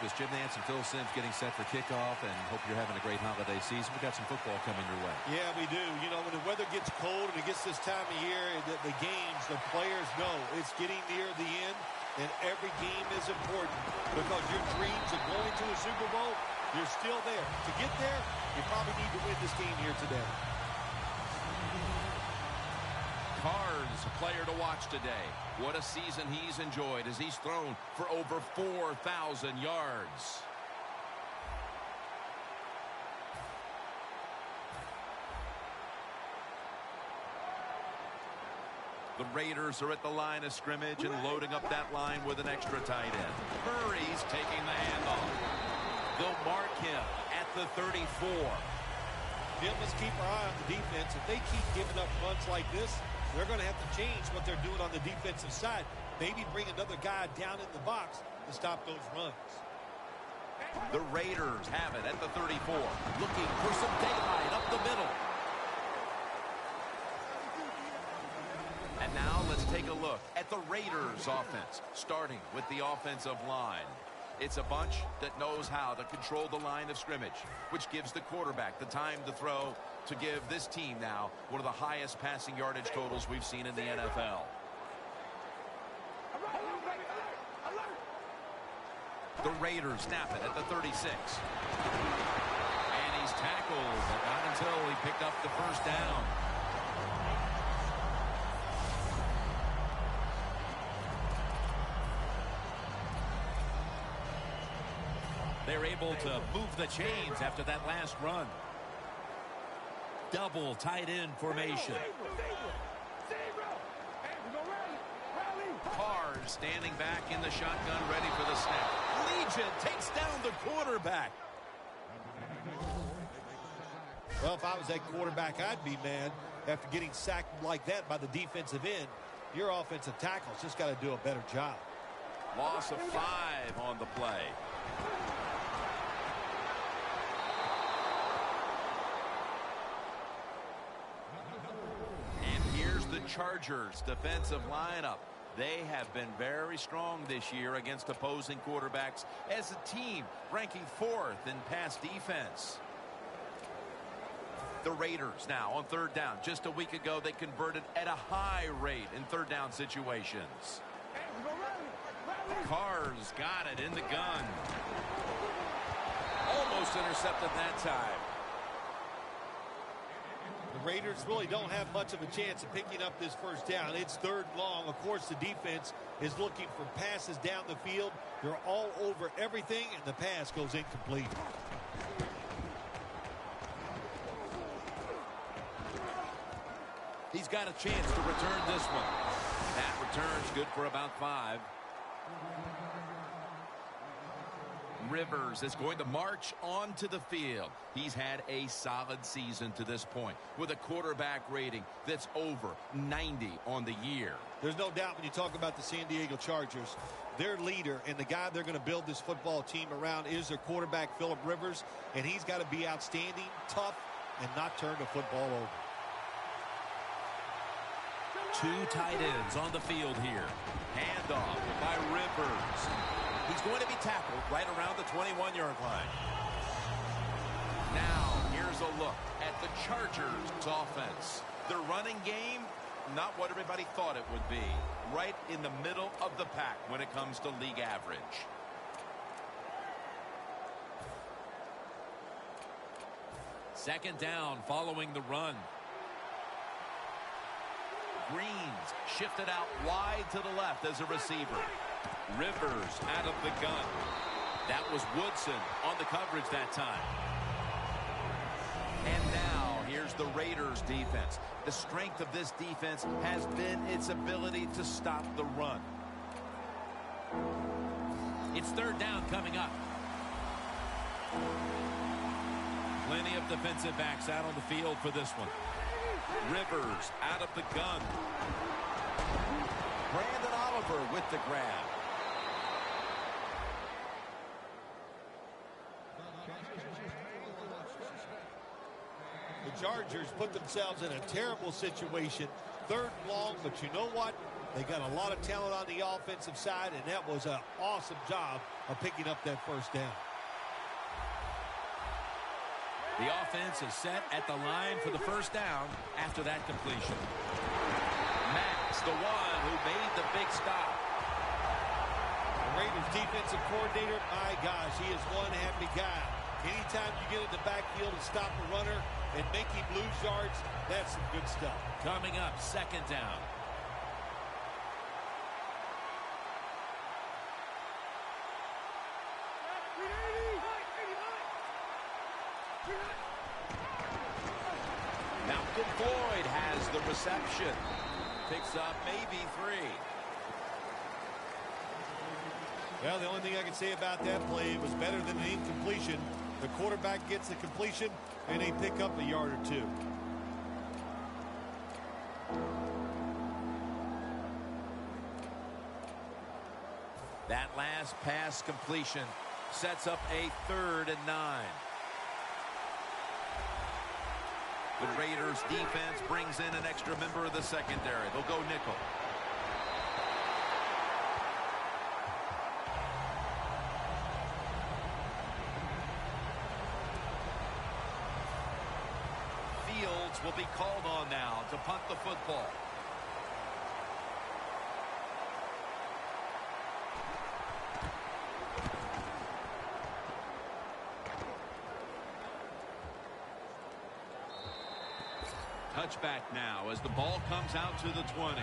with Jim Nance and Phil Simms getting set for kickoff, and hope you're having a great holiday season. We've got some football coming your way. Yeah, we do. You know, when the weather gets cold and it gets this time of year, the games, the players know it's getting near the end, and every game is important because your dreams of going to a Super Bowl, you're still there. To get there, you probably need to win this game here today. Carr's a player to watch today. What a season he's enjoyed as he's thrown for over 4,000 yards. The Raiders are at the line of scrimmage and loading up that line with an extra tight end. Murray's taking the handoff. They'll mark him at the 34. Jim, let's keep our eye on the defense. If they keep giving up runs like this, they're going to have to change what they're doing on the defensive side. Maybe bring another guy down in the box to stop those runs. The Raiders have it at the 34. Looking for some daylight up the middle. And now let's take a look at the Raiders offense, starting with the offensive line. It's a bunch that knows how to control the line of scrimmage, which gives the quarterback the time to throw to give this team now one of the highest passing yardage totals we've seen in the NFL. The Raiders snap it at the 36. And he's tackled, but not until he picked up the first down. They're able to move the chains after that last run. Double tight end formation. Carr standing back in the shotgun, ready for the snap. Legion takes down the quarterback. Well, if I was that quarterback, I'd be mad after getting sacked like that by the defensive end. Your offensive tackle's just got to do a better job. Loss of 5 on the play. Chargers defensive lineup. They have been very strong this year against opposing quarterbacks as a team, ranking 4th in pass defense. The Raiders now on third down. Just a week ago, they converted at a high rate in third down situations. Carr's got it in the gun. Almost intercepted that time. The Raiders really don't have much of a chance of picking up this first down. It's third and long. Of course, the defense is looking for passes down the field. They're all over everything, and the pass goes incomplete. He's got a chance to return this one. That return's good for about 5. Rivers is going to march onto the field. He's had a solid season to this point with a quarterback rating that's over 90 on the year. There's no doubt when you talk about the San Diego Chargers, their leader and the guy they're going to build this football team around is their quarterback, Phillip Rivers, and he's got to be outstanding, tough, and not turn the football over. 2 tight ends on the field here. Handoff by Rivers. He's going to be tackled right around the 21-yard line. Now, here's a look at the Chargers' offense. Their running game, not what everybody thought it would be. Right in the middle of the pack when it comes to league average. Second down following the run. Greens shifted out wide to the left as a receiver. Rivers out of the gun. That was Woodson on the coverage that time. And now here's the Raiders defense. The strength of this defense has been its ability to stop the run. It's third down coming up. Plenty of defensive backs out on the field for this one. Rivers out of the gun. Brandon Oliver with the grab. The Chargers put themselves in a terrible situation. Third and long, but you know what? They got a lot of talent on the offensive side, and that was an awesome job of picking up that first down. The offense is set at the line for the first down after that completion. Max, the one who made the big stop. The Raiders defensive coordinator, my gosh, he is one happy guy. Anytime you get in the backfield and stop a runner and make him lose yards, that's some good stuff. Coming up, second down. Malcolm Floyd has the reception. Picks up maybe 3. Well, the only thing I can say about that play was better than an incompletion. The quarterback gets the completion, and they pick up a yard or 2. That last pass completion sets up a 3rd and 9. The Raiders defense brings in an extra member of the secondary. They'll go nickel. Fields will be called on now to punt the football. Touchback now as the ball comes out to the 20.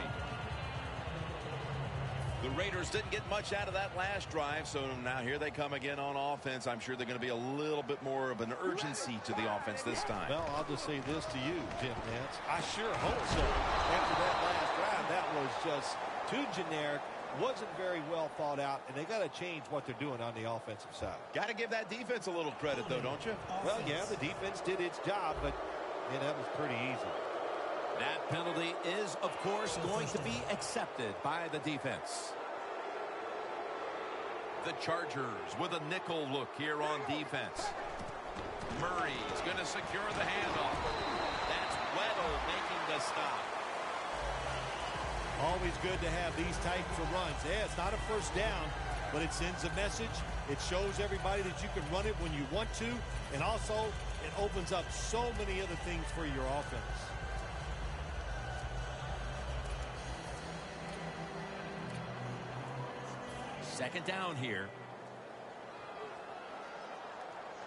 The Raiders didn't get much out of that last drive, so now here they come again on offense. I'm sure they're going to be a little bit more of an urgency to the offense this time. Well, I'll just say this to you, Jim Nantz. I sure hope so. After that last drive, that was just too generic, wasn't very well thought out, and they got to change what they're doing on the offensive side. Got to give that defense a little credit, though, don't you? Well, yeah, the defense did its job, but yeah, that was pretty easy. That penalty is, of course, going to be accepted by the defense. The Chargers with a nickel look here on defense. Murray's going to secure the handoff. That's Weddle making the stop. Always good to have these types of runs. Yeah, it's not a first down, but it sends a message. It shows everybody that you can run it when you want to, and also it opens up so many other things for your offense. Second down here.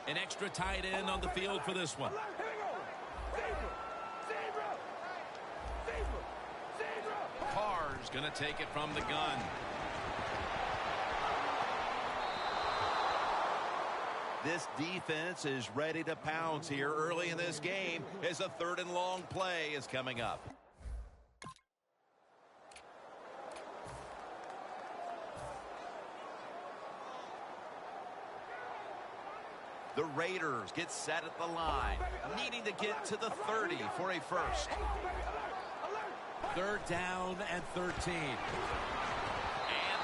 An extra tight end on the field for this one. Carr's going to take it from the gun. This defense is ready to pounce here early in this game as a 3rd and long play is coming up. The Raiders get set at the line, needing to get to the 30 for a first. 3rd down and 13. And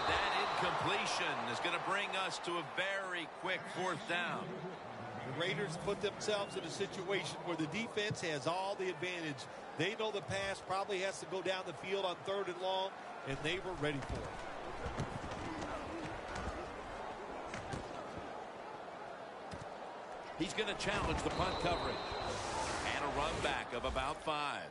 that incompletion is going to bring us to a very quick 4th down. The Raiders put themselves in a situation where the defense has all the advantage. They know the pass probably has to go down the field on 3rd and long, and they were ready for it. He's going to challenge the punt coverage. And a run back of about 5.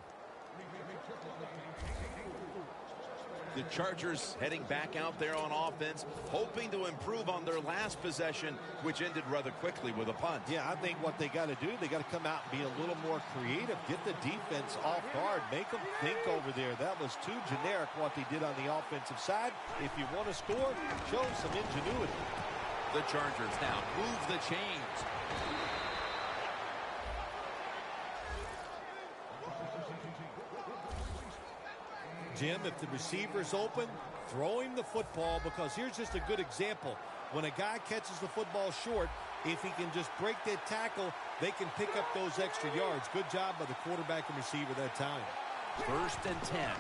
The Chargers heading back out there on offense, hoping to improve on their last possession, which ended rather quickly with a punt. Yeah, I think what they got to do, they got to come out and be a little more creative, get the defense off guard, make them think over there. That was too generic what they did on the offensive side. If you want to score, show some ingenuity. The Chargers now move the chains. Jim, if the receiver's open, throw him the football, because here's just a good example. When a guy catches the football short, if he can just break that tackle, they can pick up those extra yards. Good job by the quarterback and receiver that time. 1st and 10.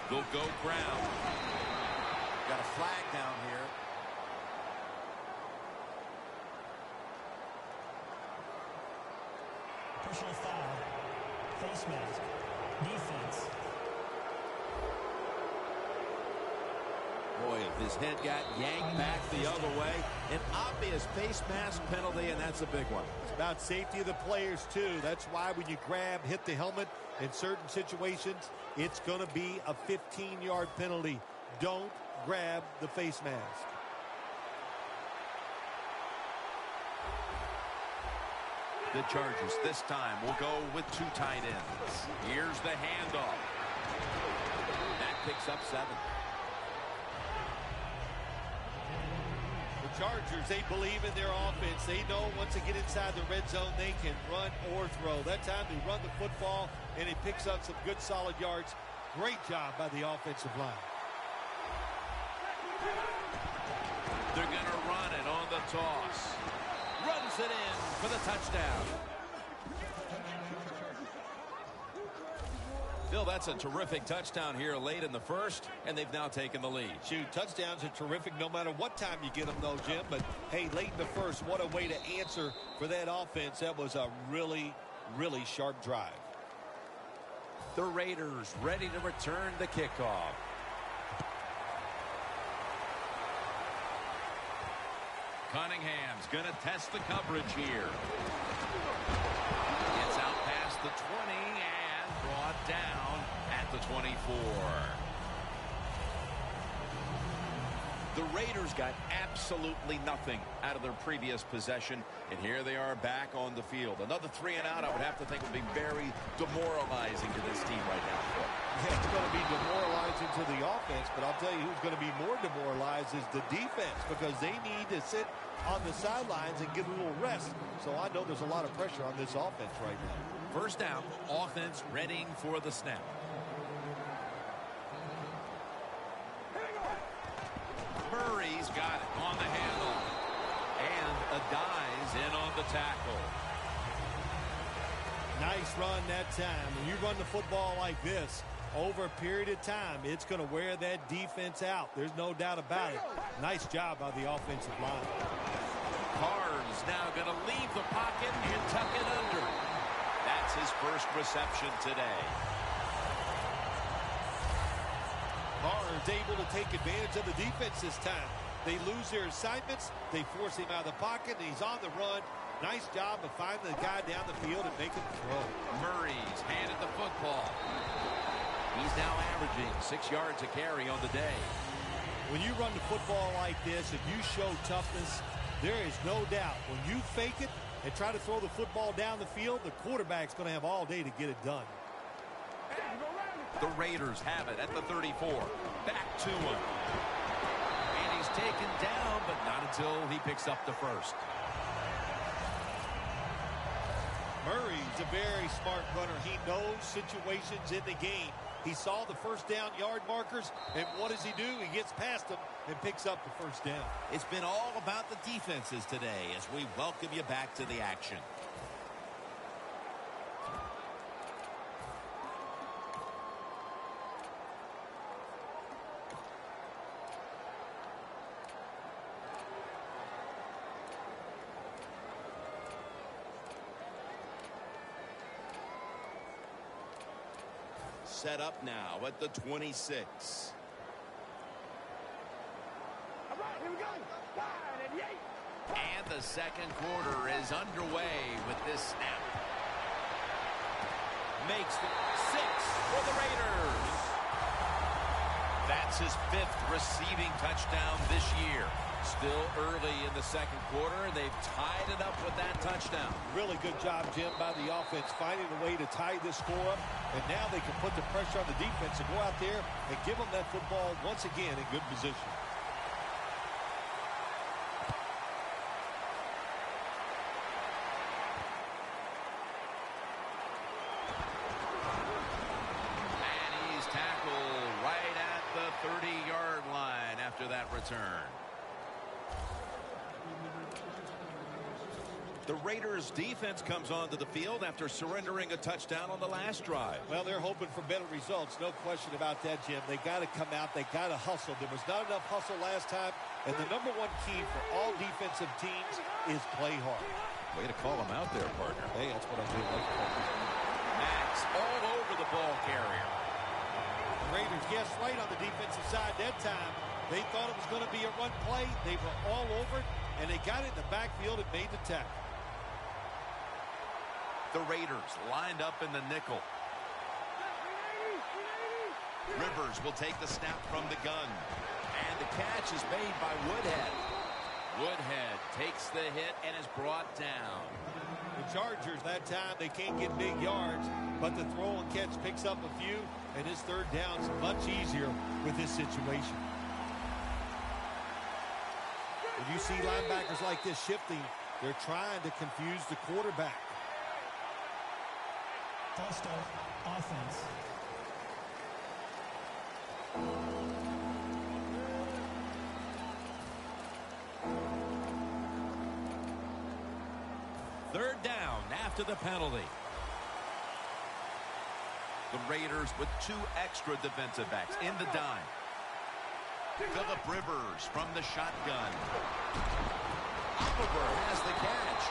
They'll go ground. Got a flag down here. Personal foul. Face mask. Defense. Boy, his head got yanked back the other way. An obvious face mask penalty, and that's a big one. It's about safety of the players, too. That's why when you grab, hit the helmet in certain situations, it's going to be a 15-yard penalty. Don't grab the face mask. The Chargers this time will go with 2 tight ends. Here's the handoff. That picks up 7. The Chargers, they believe in their offense. They know once they get inside the red zone, they can run or throw. That time they run the football, and it picks up some good solid yards. Great job by the offensive line. They're going to run it on the toss. Runs it in for the touchdown. Phil, that's a terrific touchdown here late in the first, and they've now taken the lead. Shoot, touchdowns are terrific no matter what time you get them, though, Jim. But, hey, late in the first, what a way to answer for that offense. That was a really, really sharp drive. The Raiders ready to return the kickoff. Cunningham's going to test the coverage here. Gets out past the 20 and brought down at the 24. The Raiders got absolutely nothing out of their previous possession, and here they are back on the field. Another 3 and out, I would have to think, would be very demoralizing to this team right now. Yeah, it's going to be demoralizing to the offense, but I'll tell you who's going to be more demoralized is the defense, because they need to sit on the sidelines and get a little rest. So I know there's a lot of pressure on this offense right now. First down, offense readying for the snap. Murray's got it on the handle. And Adai's in on the tackle. Nice run that time. When you run the football like this, over a period of time, it's going to wear that defense out. There's no doubt about it. Nice job by the offensive line. Carr's now going to leave the pocket and tuck it under. That's his first reception today. Carr is able to take advantage of the defense this time. They lose their assignments. They force him out of the pocket, and he's on the run. Nice job of finding the guy down the field and making the throw. Murray's handed the football. He's now averaging 6 yards a carry on the day. When you run the football like this and you show toughness, there is no doubt when you fake it and try to throw the football down the field, the quarterback's going to have all day to get it done. The Raiders have it at the 34. Back to him. And he's taken down, but not until he picks up the first. Murray's a very smart runner. He knows situations in the game. He saw the first down yard markers, and what does he do? He gets past them and picks up the first down. It's been all about the defenses today as we welcome you back to the action. Set up now at the 26. All right, here we go. 5 and 8. And the second quarter is underway with this snap. Makes the 6 for the Raiders. That's his 5th receiving touchdown this year. Still early in the second quarter, and they've tied it up with that touchdown. Really good job, Jim, by the offense, finding a way to tie this score up. And now they can put the pressure on the defense to go out there and give them that football once again in good position. And he's tackled right at the 30-yard line after that return. The Raiders defense comes onto the field after surrendering a touchdown on the last drive. Well, they're hoping for better results. No question about that, Jim. They got to come out. They got to hustle. There was not enough hustle last time. And the #1 key for all defensive teams is play hard. Way to call him out there, partner. Hey, that's what I do. Max all over the ball carrier. The Raiders guessed right on the defensive side that time. They thought it was going to be a run play. They were all over it, and they got it in the backfield and made the tackle. The Raiders lined up in the nickel. Rivers will take the snap from the gun. And the catch is made by Woodhead. Woodhead takes the hit and is brought down. The Chargers, that time, they can't get big yards, but the throw and catch picks up a few, and his third down's much easier with this situation. When you see linebackers like this shifting, they're trying to confuse the quarterback. False start, offense. Third down after the penalty. The Raiders with 2 extra defensive backs in the dime. Phillip Rivers from the shotgun. Oliver has the catch.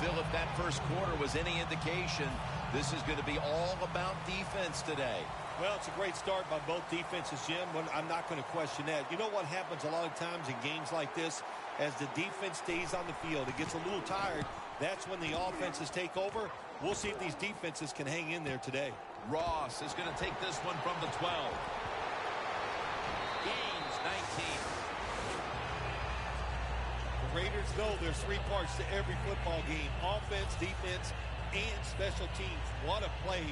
Phil, if that first quarter was any indication, this is going to be all about defense today. Well, it's a great start by both defenses, Jim. I'm not going to question that. You know what happens a lot of times in games like this? As the defense stays on the field, it gets a little tired. That's when the offenses take over. We'll see if these defenses can hang in there today. Ross is going to take this one from the 12. Gains 19. The Raiders know there's 3 parts to every football game: offense, defense, and special teams. What a play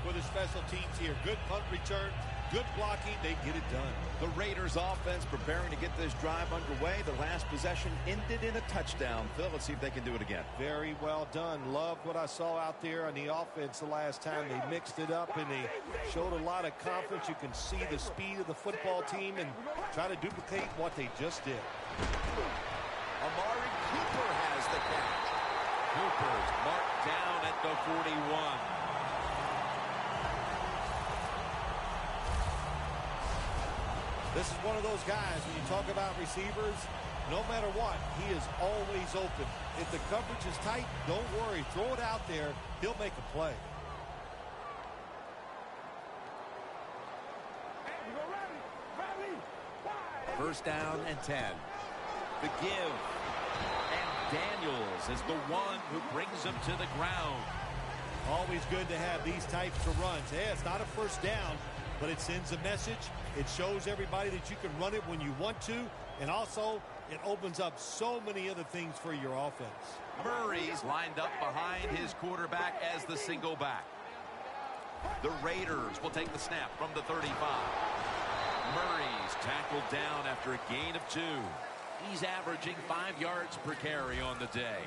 for the special teams here. Good punt return, good blocking. They get it done. The Raiders offense preparing to get this drive underway. The last possession ended in a touchdown. Phil, let's see if they can do it again. Very well done. Love what I saw out there on the offense the last time. They mixed it up and they showed a lot of confidence. You can see the speed of the football team and try to duplicate what they just did. Amari Cooper has the catch. Cooper's marked down at the 41. This is one of those guys, when you talk about receivers, no matter what, he is always open. If the coverage is tight, don't worry. Throw it out there. He'll make a play. First down and 10. The give. And Daniels is the one who brings him to the ground. Always good to have these types of runs. Yeah, it's not a first down, but it sends a message. It shows everybody that you can run it when you want to, and also it opens up so many other things for your offense. Murray's lined up behind his quarterback as the single back. The Raiders will take the snap from the 35. Murray's tackled down after a gain of 2. He's averaging 5 yards per carry on the day.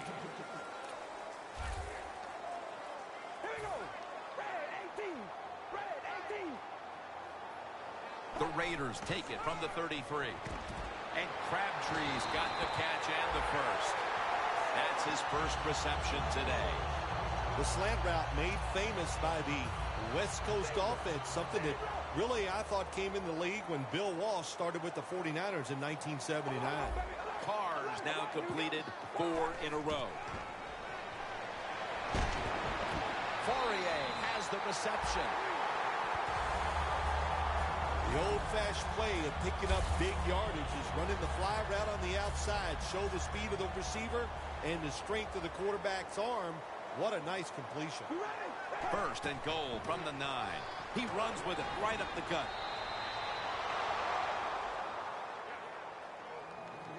The Raiders take it from the 33. And Crabtree's got the catch and the first. That's his first reception today. The slant route made famous by the West Coast offense, something that really I thought came in the league when Bill Walsh started with the 49ers in 1979. Carr's now completed 4 in a row. Fourier has the reception. The old-fashioned way of picking up big yardage is running the fly route on the outside. Show the speed of the receiver and the strength of the quarterback's arm. What a nice completion. First and goal from the 9. He runs with it right up the gut.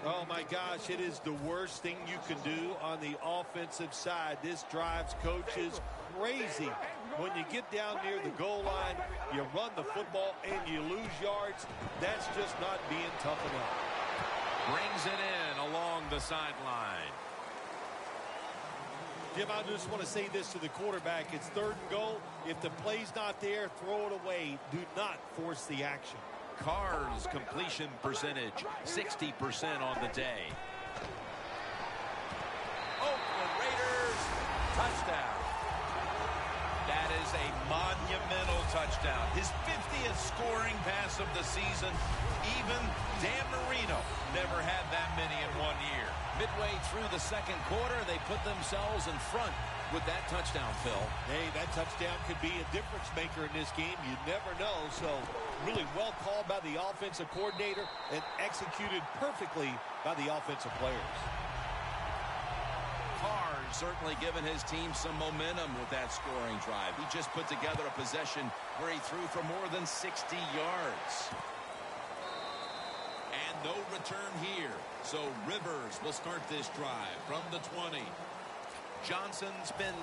Oh, my gosh, it is the worst thing you can do on the offensive side. This drives coaches crazy. When you get down near the goal line, you run the football and you lose yards. That's just not being tough enough. Brings it in along the sideline. Jim, I just want to say this to the quarterback. It's 3rd and goal. If the play's not there, throw it away. Do not force the action. Carr's completion percentage, 60% on the day. Oakland Raiders, touchdown. That is a monumental touchdown. His 50th scoring pass of the season. Even Dan Marino never had that many in 1 year. Midway through the second quarter, they put themselves in front with that touchdown, Phil. Hey, that touchdown could be a difference maker in this game. You never know. So really well called by the offensive coordinator and executed perfectly by the offensive players. Carr's certainly given his team some momentum with that scoring drive. He just put together a possession where he threw for more than 60 yards. And no return here. So Rivers will start this drive from the 20. Johnson's been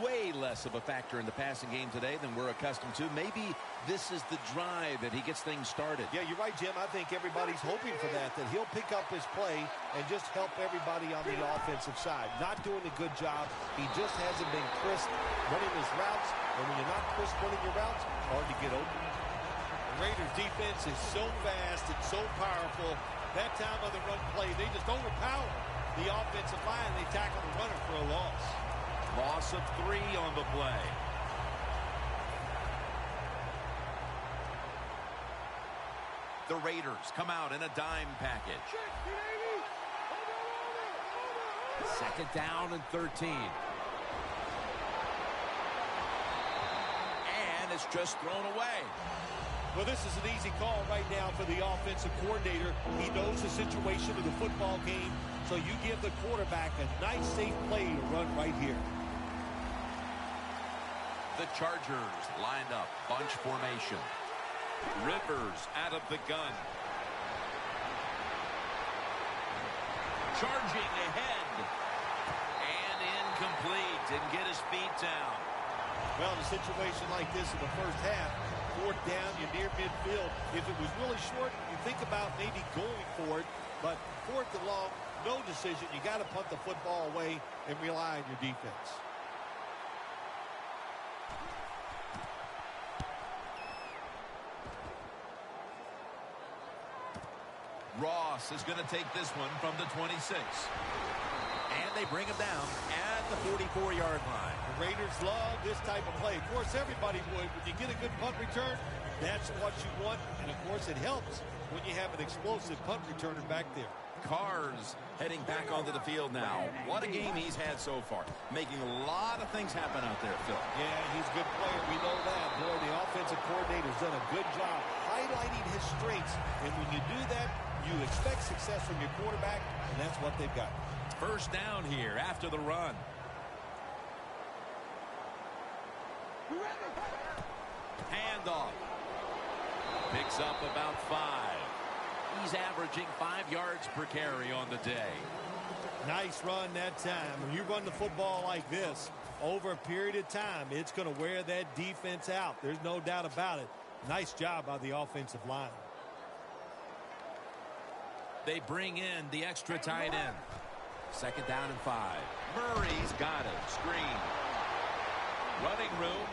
way less of a factor in the passing game today than we're accustomed to. Maybe this is the drive that he gets things started. Yeah, you're right, Jim. I think everybody's hoping for that he'll pick up his play and just help everybody on the offensive side. Not doing a good job. He just hasn't been crisp running his routes. And when you're not crisp running your routes, it's hard to get open. The Raiders defense is so fast and so powerful. That time of the run play, they just overpower the offensive line. They tackle the runner for a loss. Loss of 3 on the play. The Raiders come out in a dime package. Second down and 13. And it's just thrown away. Well, this is an easy call right now for the offensive coordinator. He knows the situation of the football game, so you give the quarterback a nice, safe play to run right here. The Chargers lined up, bunch formation. Rivers out of the gun. Charging ahead. And incomplete. Didn't get his feet down. Well, in a situation like this in the first half, 4th down, you're near midfield. If it was really short, you think about maybe going for it. But 4th and long, no decision. You got to punt the football away and rely on your defense. Ross is going to take this one from the 26. And they bring him down at the 44-yard line. The Raiders love this type of play. Of course, everybody would. When you get a good punt return, that's what you want. And, of course, it helps when you have an explosive punt returner back there. Carr's heading back onto the field now. What a game he's had so far. Making a lot of things happen out there, Phil. Yeah, he's a good player. We know that. Boy, the offensive coordinator's done a good job highlighting his strengths. And when you do that, you expect success from your quarterback, and that's what they've got. First down here after the run. Handoff. Picks up about 5. He's averaging 5 yards per carry on the day. Nice run that time. When you run the football like this over a period of time, it's going to wear that defense out. There's no doubt about it. Nice job by the offensive line. They bring in the extra tight end. Second down and 5. Murray's got it. Screen. Running room.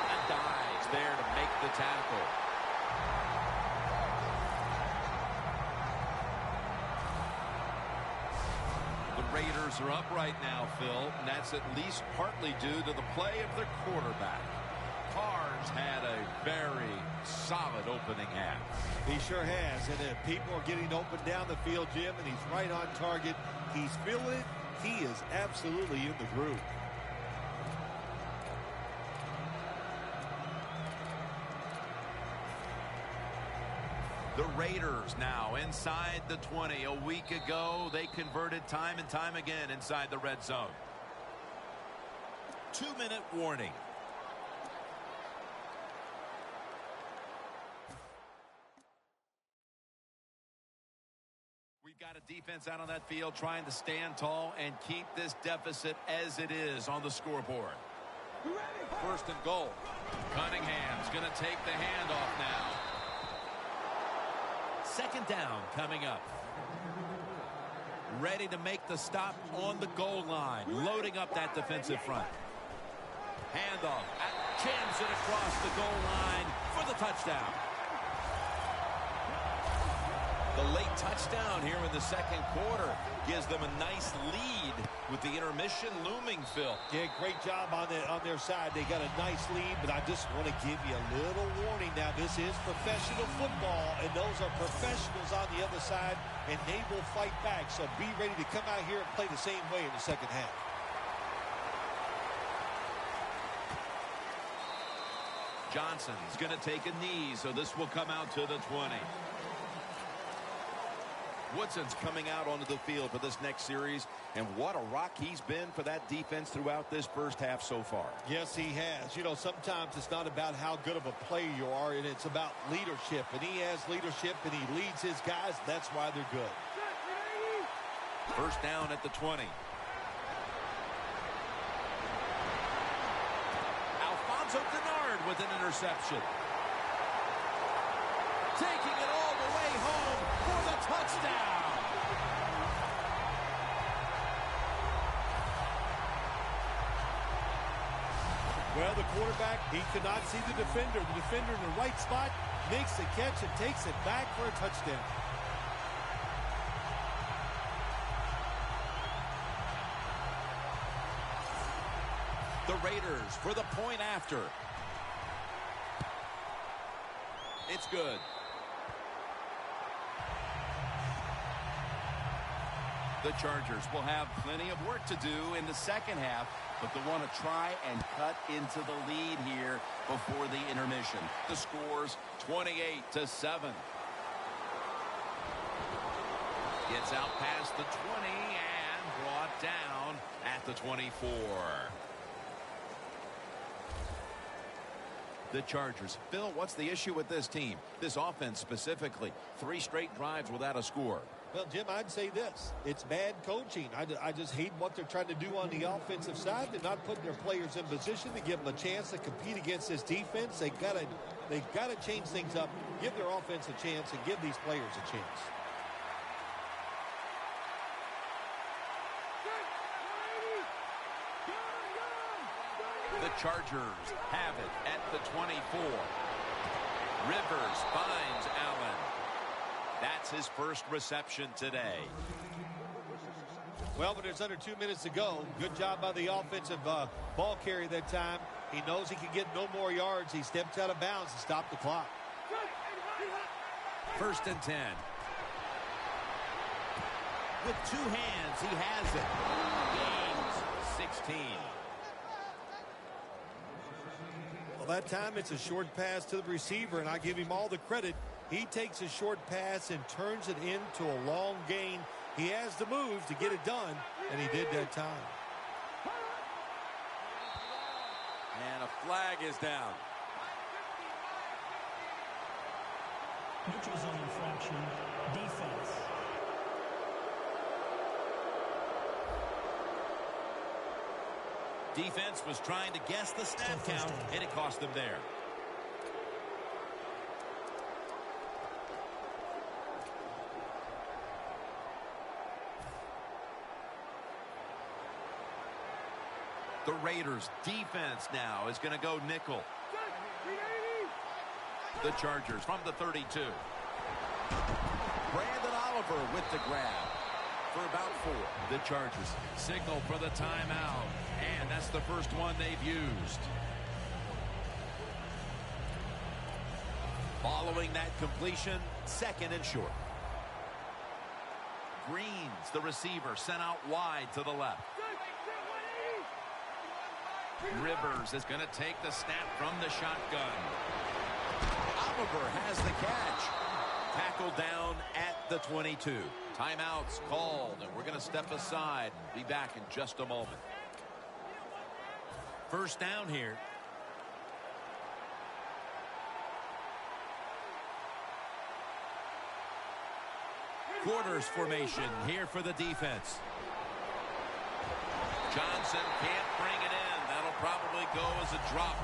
And dives there to make the tackle. The Raiders are up right now, Phil, and that's at least partly due to the play of their quarterback. Carr's had a very solid opening half. He sure has. And people are getting open down the field, Jim, and he's right on target. He's feeling it. He is absolutely in the groove. The Raiders now inside the 20. A week ago, they converted time and time again inside the red zone. 2-minute warning. We've got a defense out on that field trying to stand tall and keep this deficit as it is on the scoreboard. First and goal. Cunningham's going to take the handoff now. Second down coming up. Ready to make the stop on the goal line. Loading up that defensive front. Handoff. Jams it across the goal line for the touchdown. The late touchdown here in the second quarter gives them a nice lead with the intermission looming, Phil. Yeah, great job on their side. They got a nice lead, but I just want to give you a little warning now. This This is professional football, and those are professionals on the other side, and they will fight back. So be ready to come out here and play the same way in the second half. Johnson's going to take a knee, so this will come out to the 20. Woodson's coming out onto the field for this next series, and what a rock he's been for that defense throughout this first half so far. Yes, he has. You know, sometimes it's not about how good of a player you are, and it's about leadership. And he has leadership, and he leads his guys. That's why they're good. First down at the 20. Alfonso Denard with an interception. Taking it all the way home for the touchdown. Well, the quarterback, he could not see the defender. The defender in the right spot makes the catch and takes it back for a touchdown. The Raiders for the point after. It's good. The Chargers will have plenty of work to do in the second half, but they want to try and cut into the lead here before the intermission. The score's 28-7. Gets out past the 20 and brought down at the 24. The Chargers. Phil, what's the issue with this team? This offense specifically. 3 straight drives without a score. Well, Jim, I'd say this. It's bad coaching. I just hate what they're trying to do on the offensive side. They're not putting their players in position to give them a chance to compete against this defense. They've got to change things up, give their offense a chance, and give these players a chance. The Chargers have it at the 24. Rivers finds Allen. That's his first reception today. Well, but there's under 2 minutes to go. Good job by the offensive ball carrier that time. He knows he can get no more yards. He stepped out of bounds to stop the clock. First and 10. With 2 hands, he has it. Gains 16. Well, that time it's a short pass to the receiver, and I give him all the credit. He takes a short pass and turns it into a long gain. He has the move to get it done, and he did that time. And a flag is down. Neutral zone infraction. Defense. Defense was trying to guess the snap count, and it cost them there. The Raiders defense now is going to go nickel. The Chargers from the 32. Brandon Oliver with the grab for about 4. The Chargers signal for the timeout, and that's the first one they've used. Following that completion, 2nd and short. Greens, the receiver, sent out wide to the left. Rivers is going to take the snap from the shotgun. Oliver has the catch. Tackled down at the 22. Timeouts called, and we're going to step aside and be back in just a moment. First down here. Quarters formation here for the defense. Johnson can't bring it in. That'll probably go as a drop.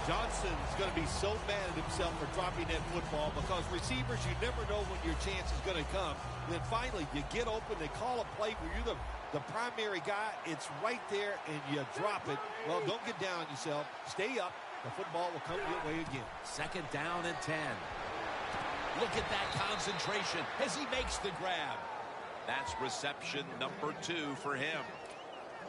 Johnson's going to be so mad at himself for dropping that football because receivers, you never know when your chance is going to come. And then finally, you get open, they call a play where you're the primary guy. It's right there, and you drop it. Well, don't get down on yourself. Stay up. The football will come your way again. 2nd down and 10. Look at that concentration as he makes the grab. That's reception number 2 for him.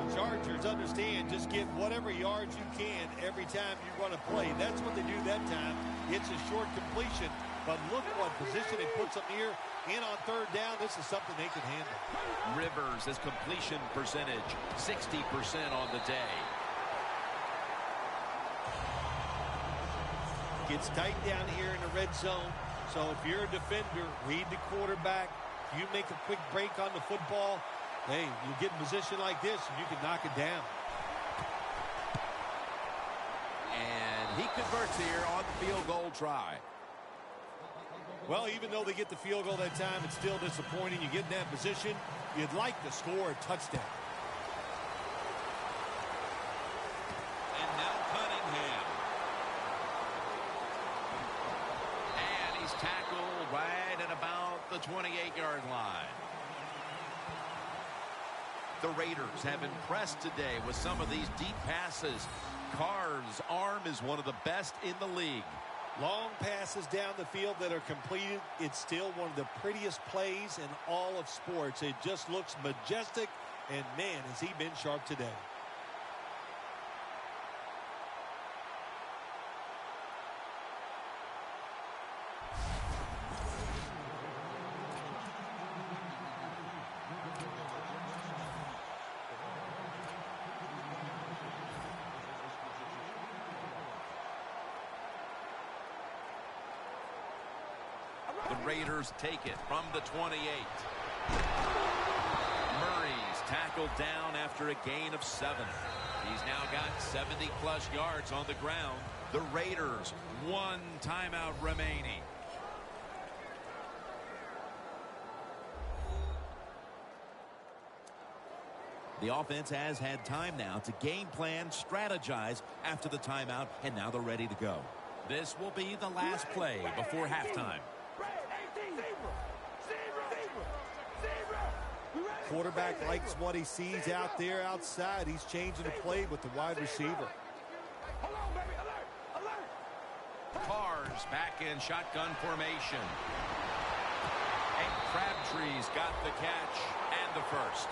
Chargers understand just get whatever yards you can every time you run a play. That's what they do that time. It's a short completion, but look what position it puts them here. In on third down, this is something they can handle. Rivers, his completion percentage, 60% on the day. Gets tight down here in the red zone. So if you're a defender, read the quarterback. If you make a quick break on the football, hey, you get in a position like this and you can knock it down. And he converts here on the field goal try. Well, even though they get the field goal that time, it's still disappointing. You get in that position, you'd like to score a touchdown. And now Cunningham. And he's tackled right at about the 28-yard line. The Raiders have impressed today with some of these deep passes. Carr's arm is one of the best in the league. Long passes down the field that are completed. It's still one of the prettiest plays in all of sports. It just looks majestic, and man, has he been sharp today. The Raiders take it from the 28. Murray's tackled down after a gain of 7. He's now got 70-plus yards on the ground. The Raiders, 1 timeout remaining. The offense has had time now to game plan, strategize after the timeout, and now they're ready to go. This will be the last play before halftime. Quarterback likes what he sees out there outside. He's changing the play with the wide receiver. Carr's back in shotgun formation. And Crabtree's got the catch and the first.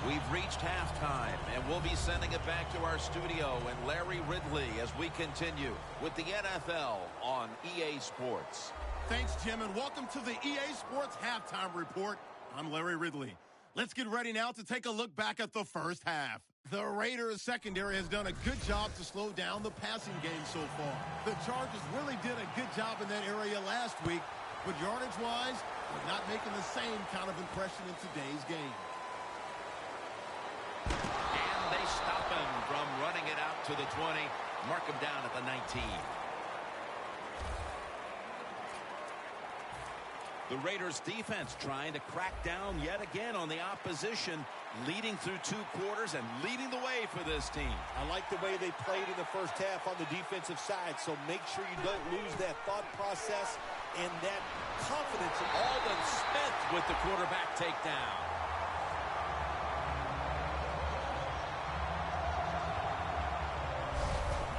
We've reached halftime, and we'll be sending it back to our studio and Larry Ridley as we continue with the NFL on EA Sports. Thanks, Jim, and welcome to the EA Sports Halftime Report. I'm Larry Ridley. Let's get ready now to take a look back at the first half. The Raiders secondary has done a good job to slow down the passing game so far. The Chargers really did a good job in that area last week, but yardage-wise, they're not making the same kind of impression in today's game. And they stop him from running it out to the 20, mark him down at the 19. The Raiders defense trying to crack down yet again on the opposition, leading through 2 quarters and leading the way for this team. I like the way they played in the first half on the defensive side, so make sure you don't lose that thought process and that confidence. Aldon Smith with the quarterback takedown.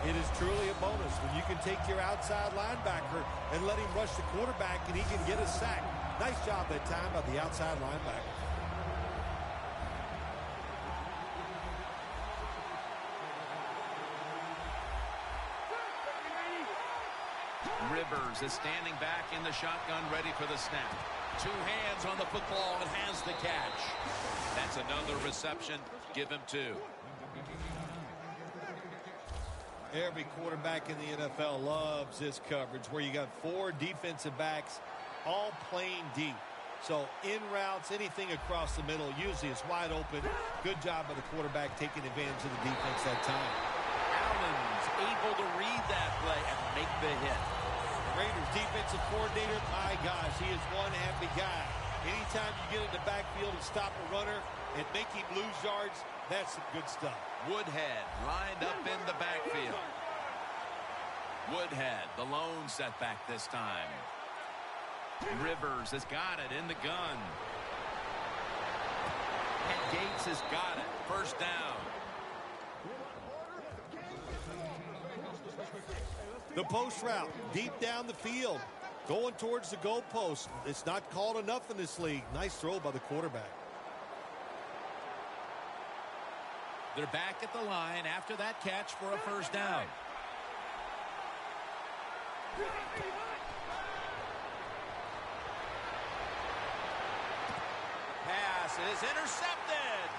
It is truly a bonus when you can take your outside linebacker and let him rush the quarterback and he can get a sack. Nice job that time by the outside linebacker. Rivers is standing back in the shotgun, ready for the snap. 2 hands on the football and has the catch. That's another reception. Give him 2. Every quarterback in the NFL loves this coverage where you got 4 defensive backs all playing deep. So in routes, anything across the middle, usually it's wide open. Good job by the quarterback taking advantage of the defense that time. Allen's able to read that play and make the hit. The Raiders defensive coordinator, my gosh, he is one happy guy. Anytime you get in the backfield and stop a runner and make him lose yards, that's some good stuff. Woodhead lined up in the backfield. Woodhead, the lone setback this time. Rivers has got it in the gun. And Gates has got it. First down. The post route, deep down the field, going towards the goalpost. It's not called enough in this league. Nice throw by the quarterback. They're back at the line after that catch for a first down. Pass is intercepted.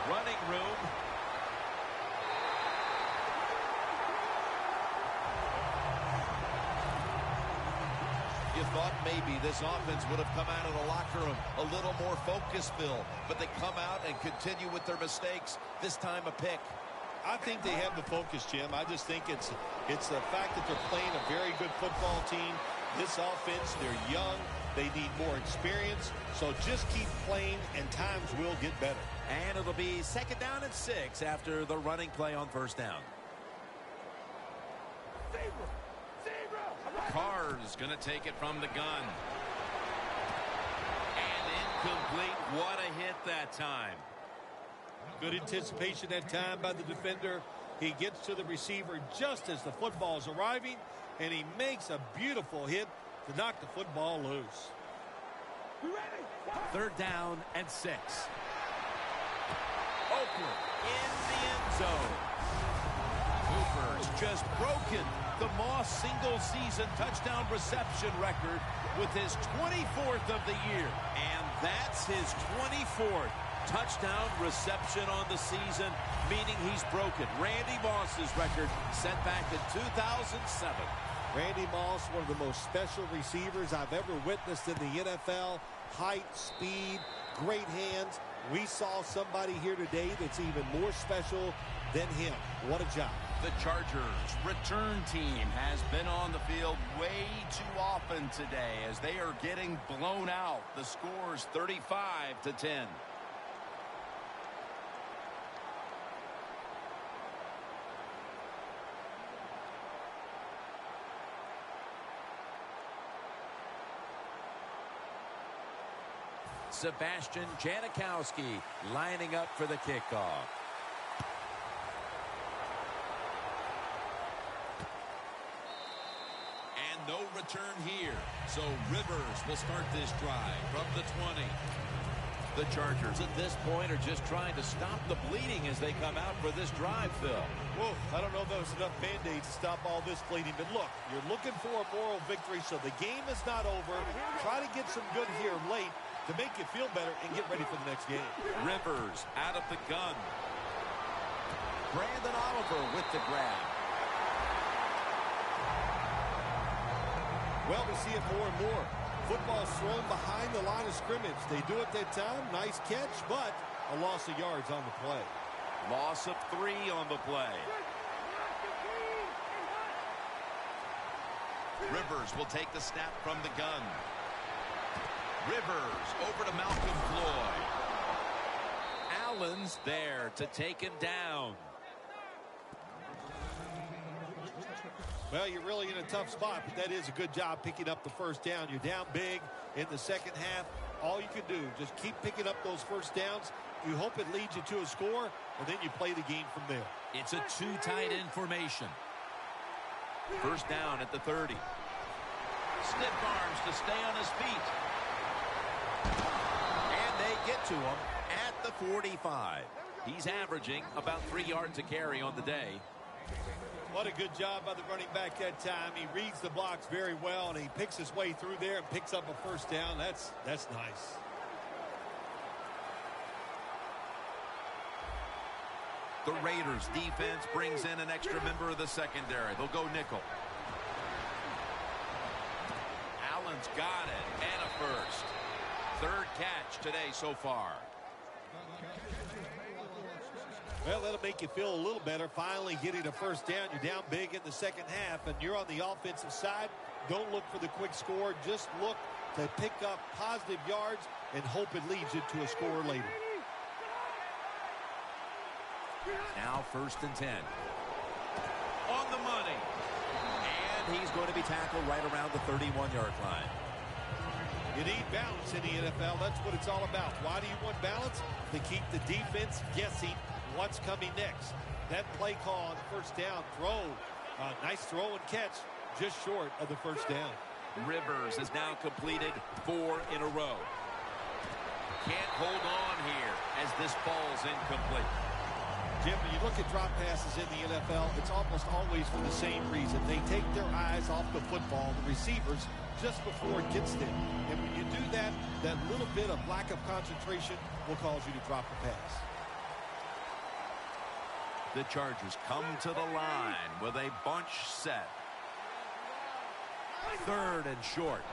Running room. You thought maybe this offense would have come out of the locker room a little more focus-filled, but they come out and continue with their mistakes. This time a pick. I think they have the focus, Jim. I just think it's the fact that they're playing a very good football team. This offense, they're young. They need more experience. So just keep playing, and times will get better. And it'll be 2nd down and 6 after the running play on first down. Carr's going to take it from the gun. And incomplete. What a hit that time. Good anticipation that time by the defender. He gets to the receiver just as the football is arriving, and he makes a beautiful hit to knock the football loose. 3rd down and 6. Oakland in the end zone. Cooper's just broken the Moss single-season touchdown reception record with his 24th of the year. And that's his 24th touchdown reception on the season, meaning he's broken Randy Moss's record set back in 2007. Randy Moss, one of the most special receivers I've ever witnessed in the NFL. Height, speed, great hands. We saw somebody here today that's even more special than him. What a job. The Chargers return team has been on the field way too often today as they are getting blown out. The score's 35-10. Sebastian Janikowski lining up for the kickoff. And no return here. So Rivers will start this drive from the 20. The Chargers at this point are just trying to stop the bleeding as they come out for this drive, Phil. Whoa, I don't know if there was enough Band-Aids to stop all this bleeding, but look, you're looking for a moral victory, so the game is not over. Try to get some good here late to make you feel better and get ready for the next game. Rivers out of the gun. Brandon Oliver with the grab. Well, we see it more and more. Football's thrown behind the line of scrimmage. They do it that time. Nice catch, but a loss of yards on the play. Loss of 3 on the play. Rivers will take the snap from the gun. Rivers over to Malcolm Floyd. Allen's there to take him down. Well, you're really in a tough spot, but that is a good job picking up the first down. You're down big in the second half. All you can do, just keep picking up those first downs. You hope it leads you to a score, and then you play the game from there. It's a too tight end formation. First down at the 30. Stiff arms to stay on his feet. And they get to him at the 45. He's averaging about 3 yards a carry on the day. What a good job by the running back that time. He reads the blocks very well, and he picks his way through there and picks up a first down. That's nice. The Raiders defense brings in an extra member of the secondary. They'll go nickel. Allen's got it, and a first. 3rd catch today so far. Well, that'll make you feel a little better. Finally getting a first down. You're down big in the second half, and you're on the offensive side. Don't look for the quick score. Just look to pick up positive yards and hope it leads you to a score later. Now 1st and 10. On the money. And he's going to be tackled right around the 31-yard line. You need balance in the NFL. That's what it's all about. Why do you want balance? To keep the defense guessing what's coming next. That play call on first down throw. Nice throw and catch just short of the first down. Rivers has now completed 4 in a row. can't hold on here as this ball's incomplete. Jim, when you look at drop passes in the NFL, it's almost always for the same reason. They take their eyes off the football, the receivers, just before it gets there. And when you do that, that little bit of lack of concentration will cause you to drop the pass. The Chargers come to the line with a bunch set. 3rd and short.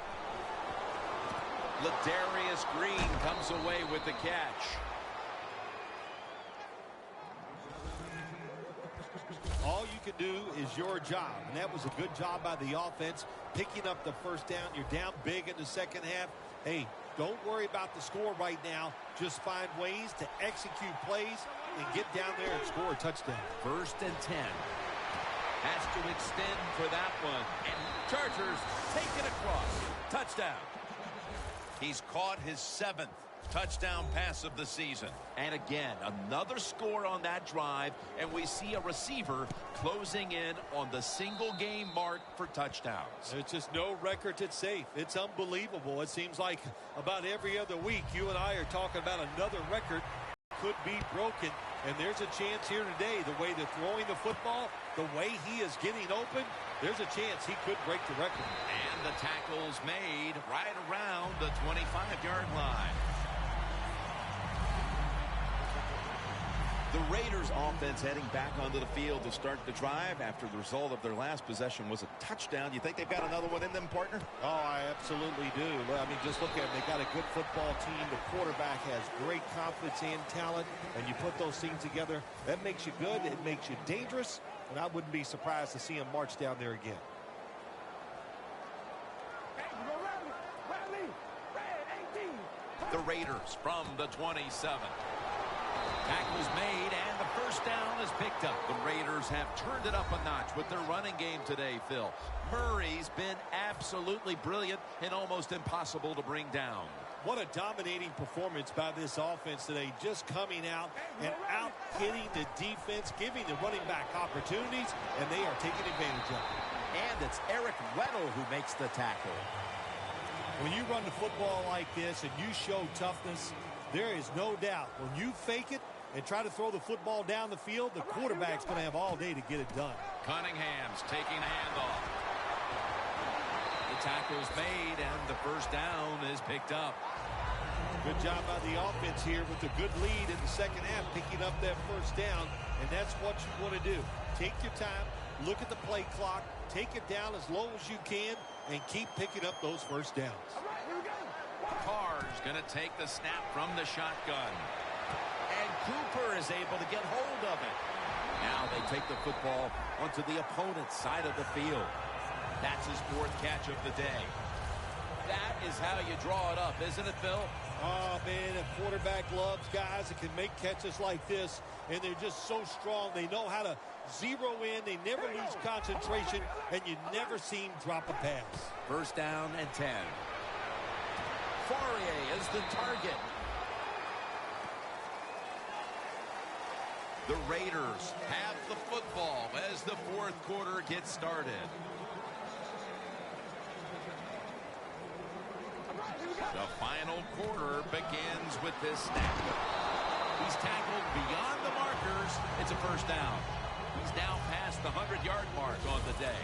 Ladarius Green comes away with the catch. All you can do is your job, and that was a good job by the offense, picking up the first down. You're down big in the second half. Hey, don't worry about the score right now. Just find ways to execute plays and get down there and score a touchdown. 1st and 10. Has to extend for that one. And Chargers take it across. Touchdown. He's caught his 7th touchdown pass of the season. And again, another score on that drive, and we see a receiver closing in on the single game mark for touchdowns. There's just no record that's safe. It's unbelievable. It seems like about every other week you and I are talking about another record could be broken, and there's a chance here today. The way they're throwing the football, the way he is getting open, there's a chance he could break the record. And the tackle's made right around the 25-yard line. The Raiders offense heading back onto the field to start the drive after the result of their last possession was a touchdown. You think they've got another one in them, partner? Oh, I absolutely do. I mean, just look at them. They got a good football team. The quarterback has great confidence and talent, and you put those things together, that makes you good. It makes you dangerous, and I wouldn't be surprised to see him march down there again. The Raiders from the 27. Tackle's made, and the first down is picked up. The Raiders have turned it up a notch with their running game today, Phil. Murray's been absolutely brilliant and almost impossible to bring down. What a dominating performance by this offense today, just coming out and out-hitting the defense, giving the running back opportunities, and they are taking advantage of it. And it's Eric Weddle who makes the tackle. When you run the football like this and you show toughness, there is no doubt when you fake it and try to throw the football down the field, the quarterback's going to have all day to get it done. Cunningham's taking a handoff. The tackle's made, and the first down is picked up. Good job by the offense here with a good lead in the second half, picking up that first down, and that's what you want to do. Take your time, look at the play clock, take it down as low as you can, and keep picking up those first downs. Carr's going to take the snap from the shotgun. And Cooper is able to get hold of it. Now they take the football onto the opponent's side of the field. That's his 4th catch of the day. That is how you draw it up, isn't it, Phil? Oh, man, a quarterback loves guys that can make catches like this, and they're just so strong. They know how to zero in. They never lose concentration, and you never see him drop a pass. First down and 10. Fourier is the target. The Raiders have the football as the 4th quarter gets started. The final quarter begins with this snap. He's tackled beyond the markers. It's a first down. He's now past the 100-yard mark on the day.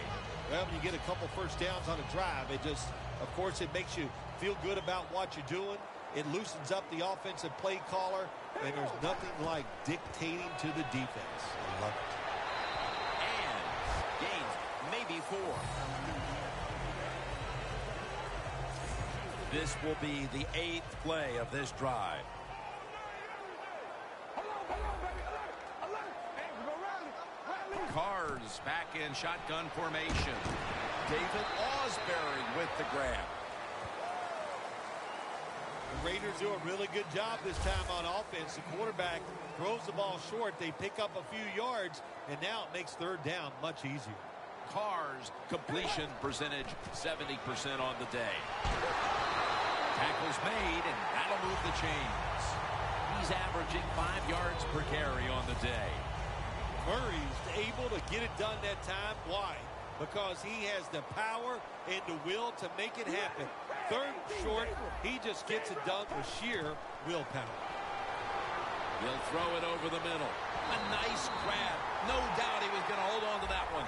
Well, when you get a couple first downs on a drive, it just, of course, it makes you feel good about what you're doing. It loosens up the offensive play caller, and there's nothing like dictating to the defense. I love it. And gains maybe 4. This will be the 8th play of this drive. Carr's back in shotgun formation. David Ausberry with the grab. The Raiders do a really good job this time on offense. The quarterback throws the ball short. They pick up a few yards, and now it makes 3rd down much easier. Carr's completion percentage 70% on the day. Tackle's made, and that'll move the chains. He's averaging 5 yards per carry on the day. Murray's able to get it done that time. Why? because he has the power and the will to make it happen. Third and short, he just gets it done with sheer willpower. He'll throw it over the middle. A nice grab. No doubt he was going to hold on to that one.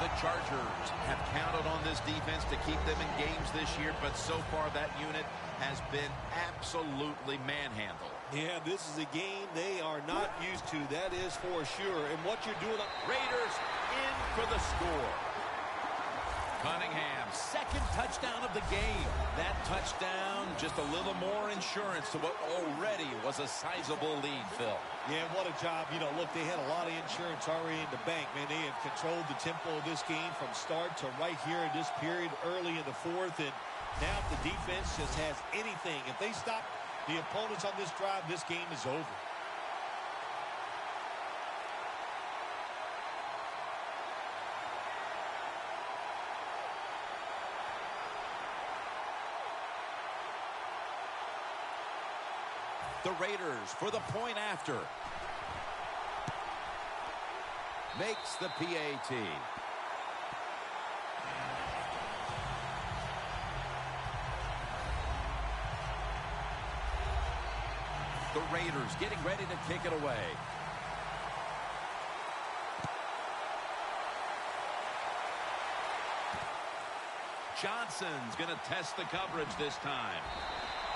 The Chargers have counted on this defense to keep them in games this year, but so far that unit has been absolutely manhandled. Yeah, this is a game they are not used to. That is for sure. And what you're doing... Raiders in for the score. Cunningham, second touchdown of the game. That touchdown, just a little more insurance to what already was a sizable lead, Phil. Yeah, what a job. You know, look, they had a lot of insurance already in the bank. Man, they have controlled the tempo of this game from start to right here in this period early in the fourth. And now if the defense just has anything, if they stop the opponents on this drive, this game is over. The Raiders for the point after. Makes the PAT. The Raiders getting ready to kick it away. Johnson's going to test the coverage this time.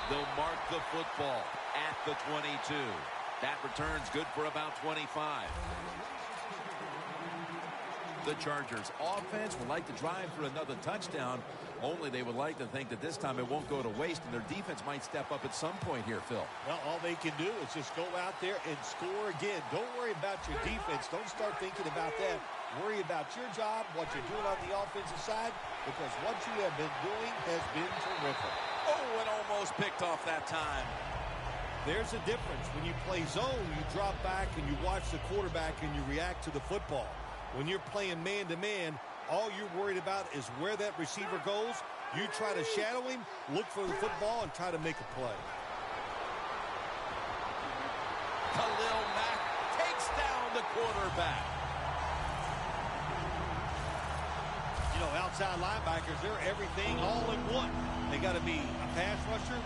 They'll mark the football at the 22. That return's good for about 25. The Chargers offense would like to drive for another touchdown, only they would like to think that this time it won't go to waste and their defense might step up at some point here, Phil. Well, all they can do is just go out there and score again. Don't worry about your defense. Don't start thinking about that. Worry about your job, what you're doing on the offensive side, because what you have been doing has been terrific. Oh, it almost picked off that time. There's a difference. When you play zone, you drop back and you watch the quarterback and you react to the football. When you're playing man-to-man, all you're worried about is where that receiver goes. You try to shadow him, look for the football, and try to make a play. Khalil Mack takes down the quarterback. You know, outside linebackers, they're everything all in one. They got to be a pass rusher,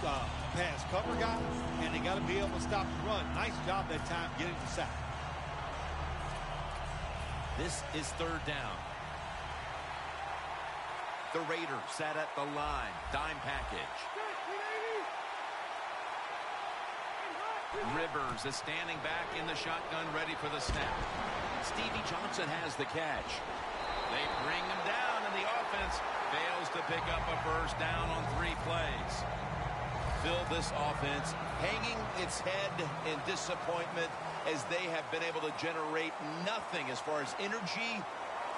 pass cover guy, and they got to be able to stop the run. Nice job that time getting the sack. This is third down. The Raiders set at the line. Dime package. Rivers is standing back in the shotgun, ready for the snap. Stevie Johnson has the catch. They bring him down, and the offense fails to pick up a first down on 3 plays. Phil, this offense hanging its head in disappointment as they have been able to generate nothing as far as energy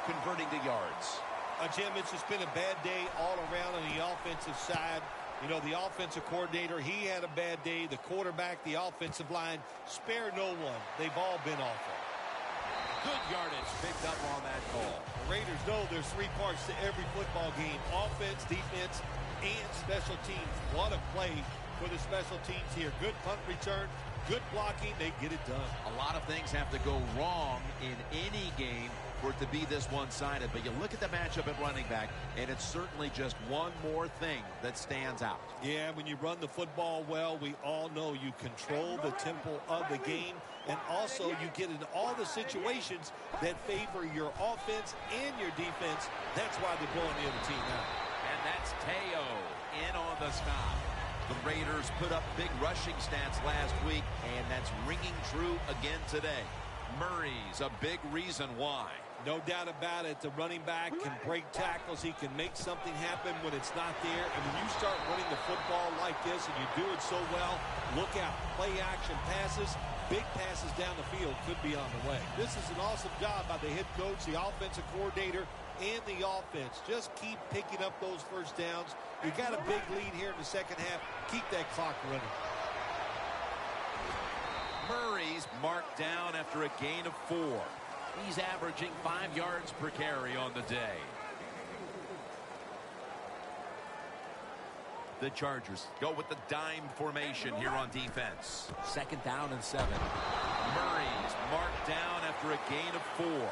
converting to yards. Jim, it's just been a bad day all around on the offensive side. You know, the offensive coordinator, he had a bad day. The quarterback, the offensive line, spare no one. They've all been awful. Good yardage picked up on that call. The Raiders know there's 3 parts to every football game: offense, defense, and special teams. What a play for the special teams here. Good punt return, good blocking. They get it done. A lot of things have to go wrong in any game for it to be this one-sided. But you look at the matchup at running back, and it's certainly just one more thing that stands out. Yeah, when you run the football well, we all know you control the tempo of the game, and also you get into all the situations that favor your offense and your defense. That's why they're blowing the other team out. And that's Teo in on the stop. The Raiders put up big rushing stats last week, and that's ringing true again today. Murray's a big reason why. No doubt about it. The running back can break tackles. He can make something happen when it's not there. And when you start running the football like this and you do it so well, look out. Play action passes, big passes down the field could be on the way. This is an awesome job by the head coach, the offensive coordinator, and the offense. Just keep picking up those first downs. You got a big lead here in the second half. Keep that clock running. Murray's marked down after a gain of 4. He's averaging 5 yards per carry on the day. The Chargers go with the dime formation here on defense. 2nd down and 7. Murray's marked down after a gain of 4.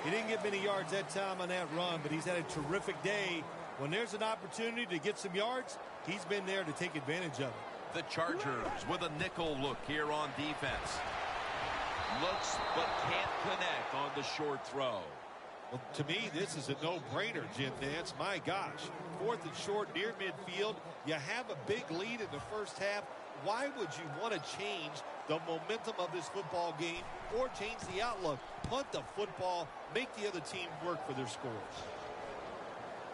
He didn't get many yards that time on that run, but he's had a terrific day. When there's an opportunity to get some yards, he's been there to take advantage of it. The Chargers with a nickel look here on defense. Looks but can't connect on the short throw. Well, to me, this is a no-brainer, Jim Nantz. My gosh. 4th and short near midfield. You have a big lead in the first half. Why would you want to change the momentum of this football game or change the outlook? Punt the football, make the other team work for their scores.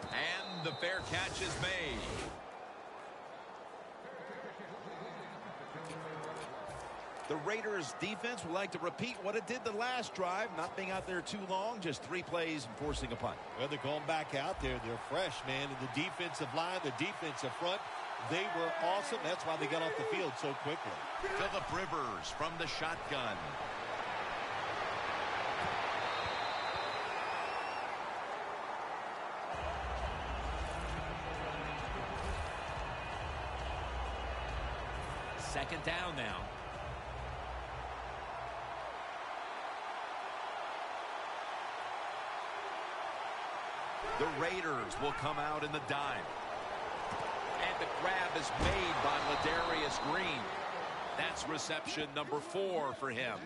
And the fair catch is made. The Raiders defense would like to repeat what it did the last drive, not being out there too long, just 3 plays and forcing a punt. Well, they're going back out there. They're fresh, man. And the defensive line, the defensive front, they were awesome. That's why they got off the field so quickly. Phillip Rivers from the shotgun. Second down now. The Raiders will come out in the dime. And the grab is made by Ladarius Green. That's reception number 4 for him.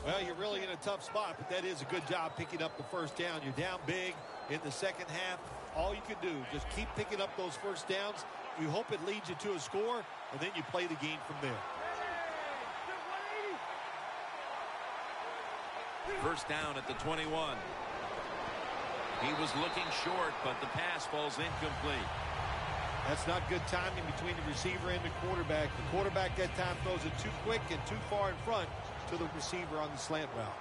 Well, you're really in a tough spot, but that is a good job picking up the first down. You're down big in the second half. All you can do, just keep picking up those first downs. You hope it leads you to a score, and then you play the game from there. First down at the 21. He was looking short, but the pass falls incomplete. That's not good timing between the receiver and the quarterback. The quarterback that time throws it too quick and too far in front to the receiver on the slant route.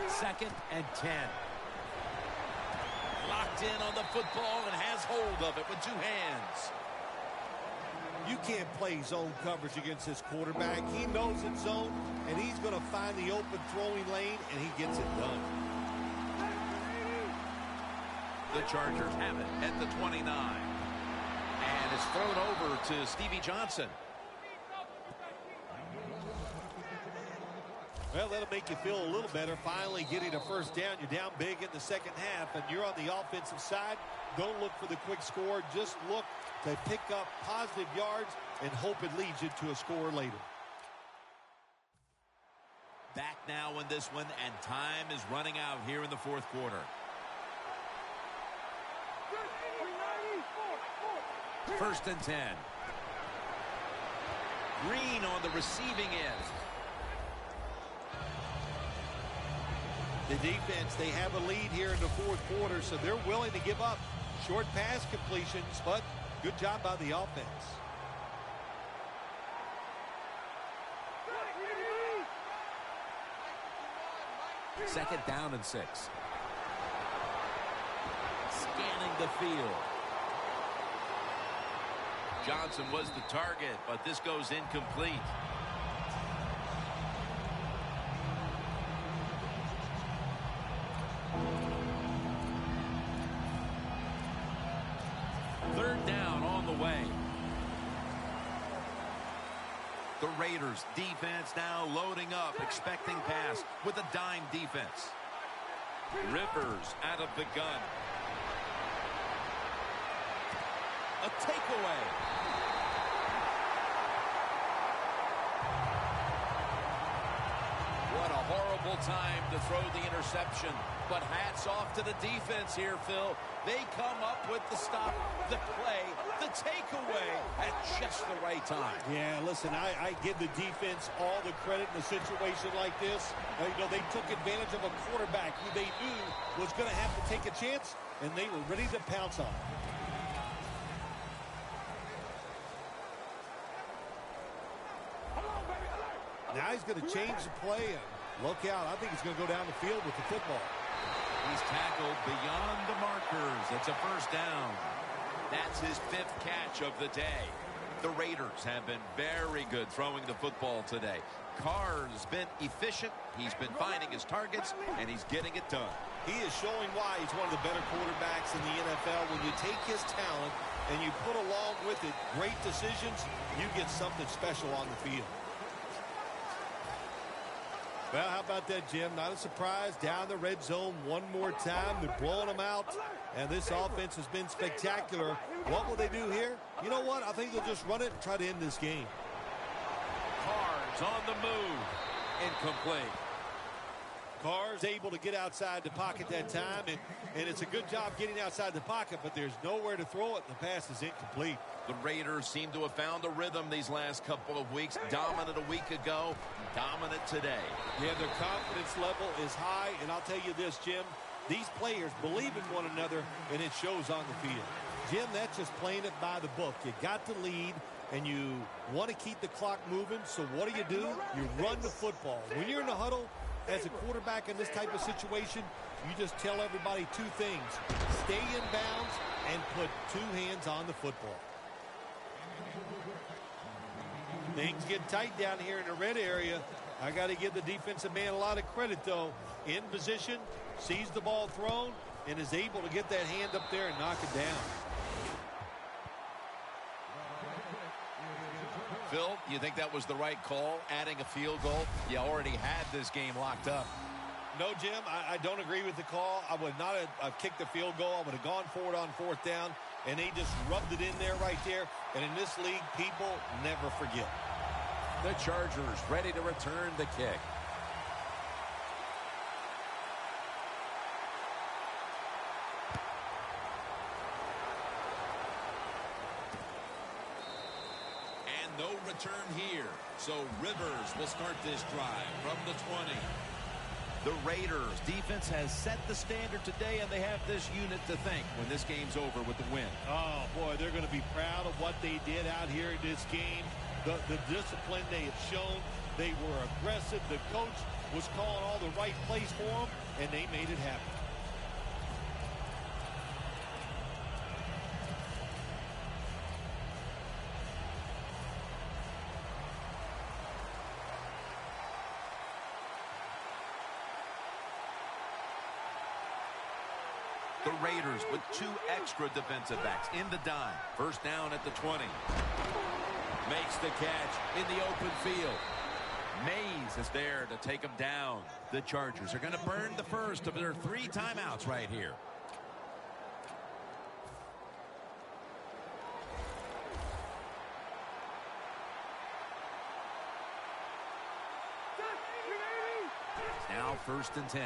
Second and 10. Locked in on the football and has hold of it with 2 hands. You can't play zone coverage against this quarterback. He knows it's zone, and he's going to find the open throwing lane, and he gets it done. The Chargers have it at the 29. And it's thrown over to Stevie Johnson. Well, that'll make you feel a little better. Finally getting a first down. You're down big in the second half, and you're on the offensive side. Don't look for the quick score. Just look to pick up positive yards and hope it leads you to a score later. Back now in this one, and time is running out here in the fourth quarter. First and 10. Green on the receiving end. The defense, they have a lead here in the fourth quarter, so they're willing to give up short pass completions, but good job by the offense. Second down and 6. Scanning the field. Johnson was the target, but this goes incomplete. Third down on the way. The Raiders defense now loading up, expecting pass with a dime defense. Rivers out of the gun. A takeaway. What a horrible time to throw the interception. But hats off to the defense here, Phil. They come up with the stop, the play, the takeaway at just the right time. Yeah, listen, I give the defense all the credit in a situation like this. They took advantage of a quarterback who they knew was going to have to take a chance, and they were ready to pounce on him. Now he's going to change the play, and look out. I think he's going to go down the field with the football. He's tackled beyond the markers. It's a first down. That's his 5th catch of the day. The Raiders have been very good throwing the football today. Carr's been efficient. He's been finding his targets, and he's getting it done. He is showing why he's one of the better quarterbacks in the NFL when you take his talent and you put along with it great decisions, you get something special on the field. Well, how about that, Jim? Not a surprise. Down the red zone one more time. They're blowing them out, and this offense has been spectacular. What will they do here? You know what? I think they'll just run it and try to end this game. Carr's on the move. Incomplete. Carr's able to get outside the pocket that time, and it's a good job getting outside the pocket, but there's nowhere to throw it, and the pass is incomplete. The Raiders seem to have found a rhythm these last couple of weeks. Dominant a week ago, dominant today. Yeah, their confidence level is high, and I'll tell you this, Jim, these players believe in one another, and it shows on the field. Jim, that's just playing it by the book. You got the lead, and you want to keep the clock moving, so what do? You run the football. When you're in the huddle, as a quarterback in this type of situation, you just tell everybody two things. Stay in bounds and put two hands on the football. Things get tight down here in the red area. I got to give the defensive man a lot of credit, though. In position, sees the ball thrown, and is able to get that hand up there and knock it down. Phil, you think that was the right call, adding a field goal? You already had this game locked up. No, Jim, I don't agree with the call. I would not have kicked the field goal. I would have gone for it on fourth down, and they just rubbed it in there right there. And in this league, people never forget. The Chargers ready to return the kick. And no return here. So Rivers will start this drive from the 20. The Raiders defense has set the standard today, and they have this unit to thank when this game's over with the win. Oh, boy, they're going to be proud of what they did out here in this game. The discipline they have shown. They were aggressive. The coach was calling all the right plays for them, and they made it happen. The Raiders with two extra defensive backs in the dime. First down at the 20. Makes the catch in the open field. Mays is there to take them down. The Chargers are going to burn the first of their 3 timeouts right here. Now 1st and 10.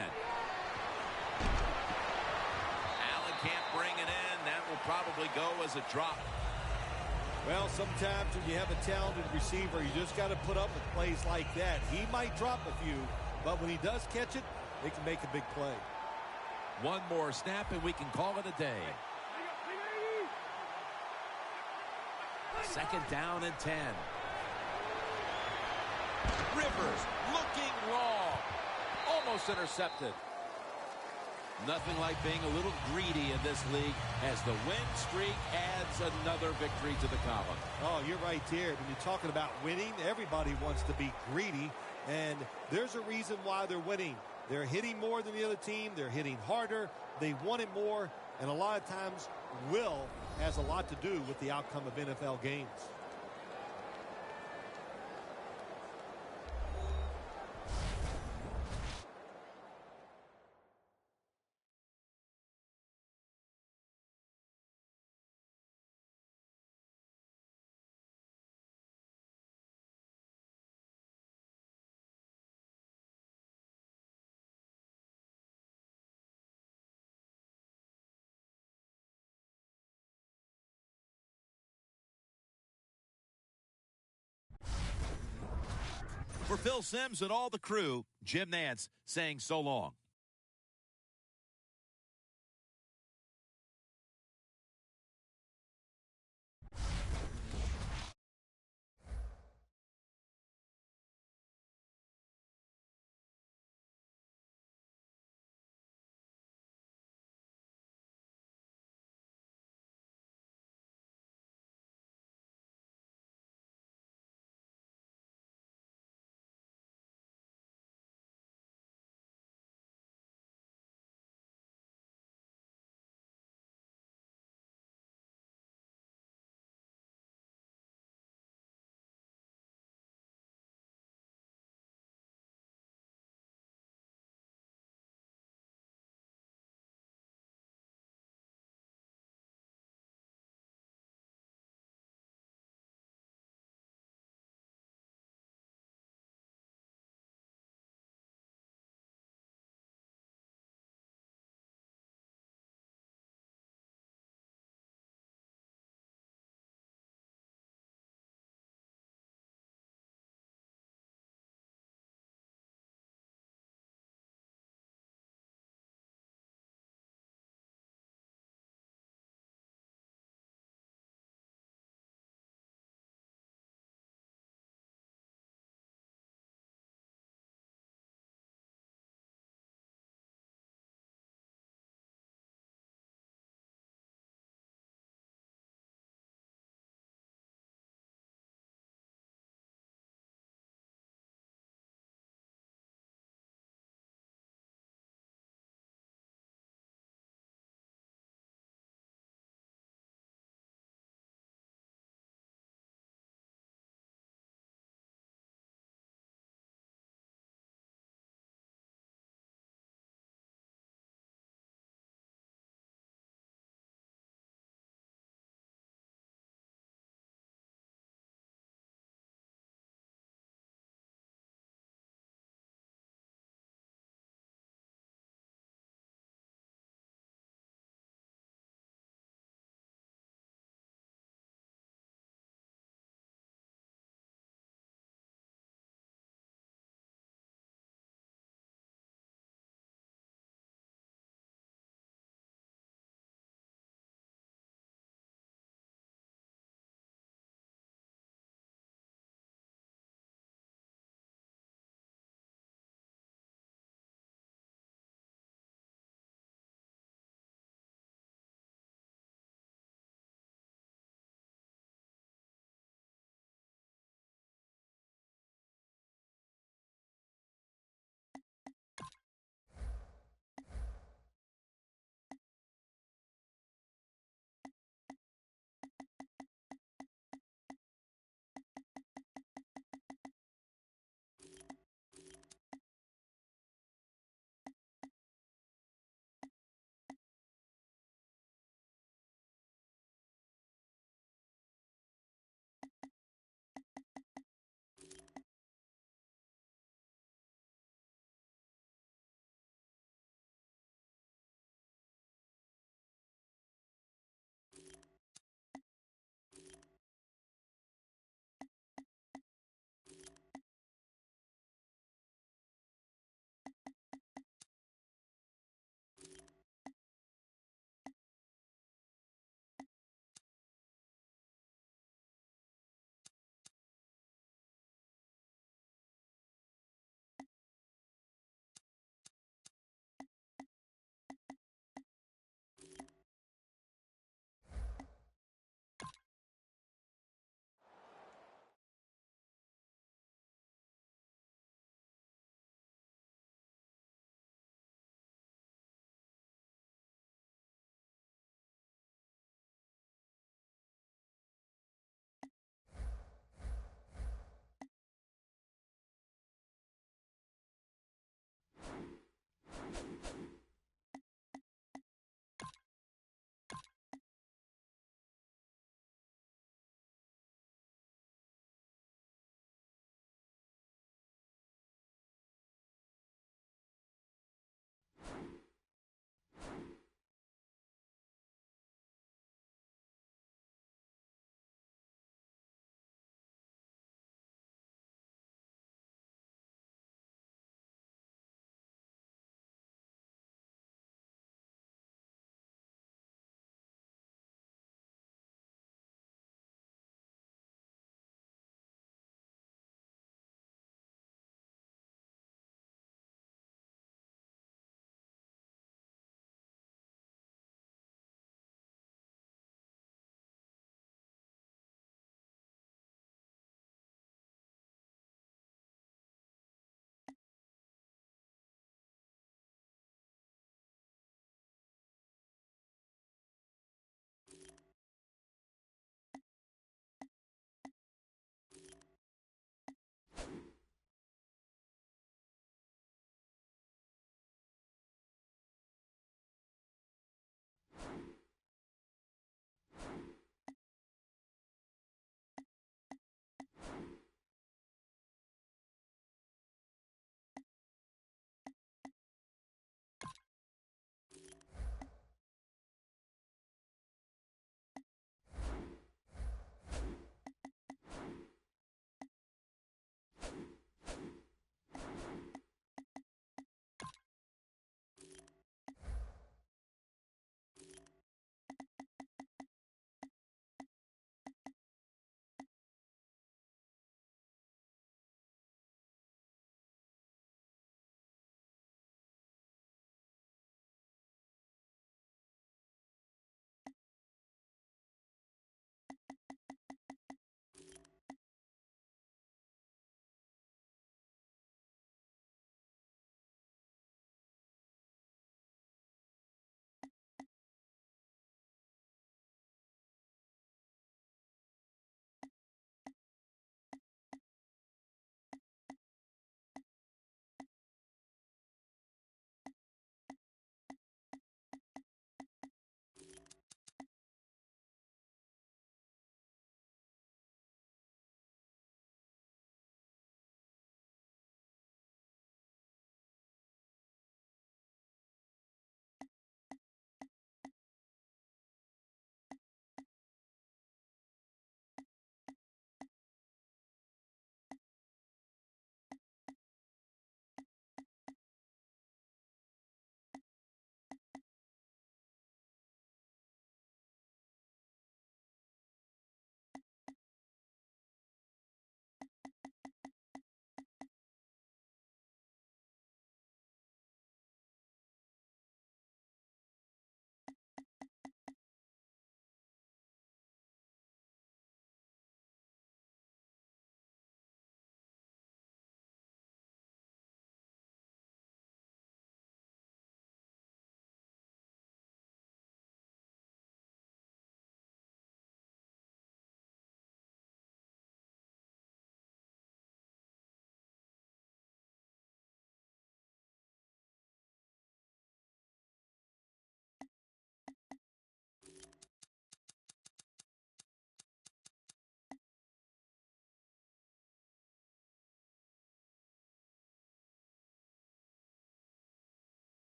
Can't bring it in. That will probably go as a drop. Well, sometimes when you have a talented receiver, you just got to put up with plays like that. He might drop a few, but when he does catch it, they can make a big play. One more snap, and we can call it a day. 2nd down and 10. Rivers looking long. Almost intercepted. Nothing like being a little greedy in this league as the win streak adds another victory to the column. Oh, you're right there. When you're talking about winning, everybody wants to be greedy, and there's a reason why they're winning. They're hitting more than the other team. They're hitting harder. They want it more, and a lot of times will has a lot to do with the outcome of NFL games. For Phil Simms and all the crew, Jim Nantz saying so long.